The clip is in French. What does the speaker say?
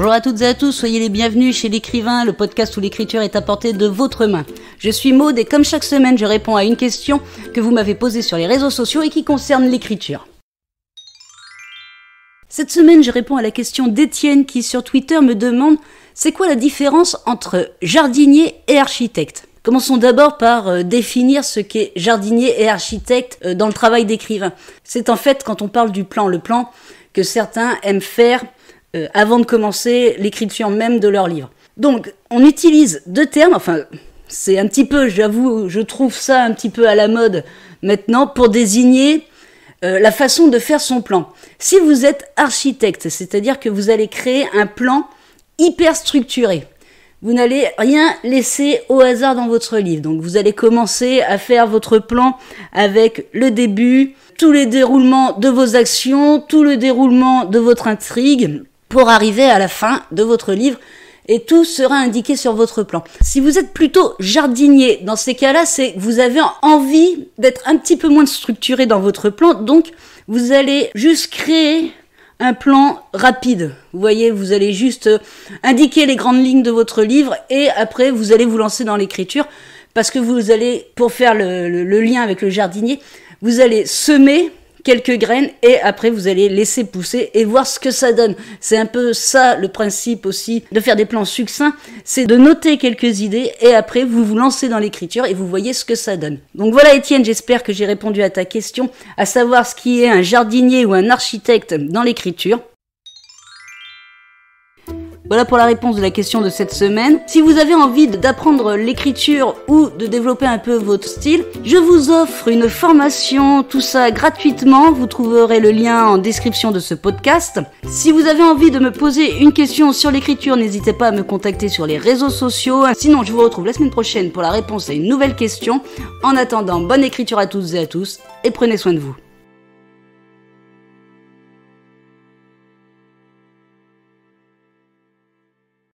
Bonjour à toutes et à tous, soyez les bienvenus chez l'écrivain, le podcast où l'écriture est à portée de votre main. Je suis Maude et comme chaque semaine, je réponds à une question que vous m'avez posée sur les réseaux sociaux et qui concerne l'écriture. Cette semaine, je réponds à la question d'Étienne qui sur Twitter me demande « C'est quoi la différence entre jardinier et architecte ?» Commençons d'abord par définir ce qu'est jardinier et architecte dans le travail d'écrivain. C'est en fait quand on parle du plan, le plan que certains aiment faire avant de commencer l'écriture même de leur livre. Donc, on utilise deux termes, enfin, c'est un petit peu, j'avoue, je trouve ça un petit peu à la mode maintenant pour désigner la façon de faire son plan. Si vous êtes architecte, c'est-à-dire que vous allez créer un plan hyper structuré, vous n'allez rien laisser au hasard dans votre livre. Donc vous allez commencer à faire votre plan avec le début, tous les déroulements de vos actions, tout le déroulement de votre intrigue, pour arriver à la fin de votre livre, et tout sera indiqué sur votre plan. Si vous êtes plutôt jardinier, dans ces cas-là, c'est que vous avez envie d'être un petit peu moins structuré dans votre plan, donc vous allez juste créer un plan rapide. Vous voyez, vous allez juste indiquer les grandes lignes de votre livre et après vous allez vous lancer dans l'écriture parce que vous allez, pour faire le lien avec le jardinier, vous allez semer quelques graines et après vous allez laisser pousser et voir ce que ça donne. C'est un peu ça le principe aussi de faire des plans succincts, c'est de noter quelques idées et après vous vous lancez dans l'écriture et vous voyez ce que ça donne. Donc voilà Étienne, j'espère que j'ai répondu à ta question, à savoir ce qui est un jardinier ou un architecte dans l'écriture. Voilà pour la réponse de la question de cette semaine. Si vous avez envie d'apprendre l'écriture ou de développer un peu votre style, je vous offre une formation, tout ça gratuitement. Vous trouverez le lien en description de ce podcast. Si vous avez envie de me poser une question sur l'écriture, n'hésitez pas à me contacter sur les réseaux sociaux. Sinon, je vous retrouve la semaine prochaine pour la réponse à une nouvelle question. En attendant, bonne écriture à toutes et à tous et prenez soin de vous.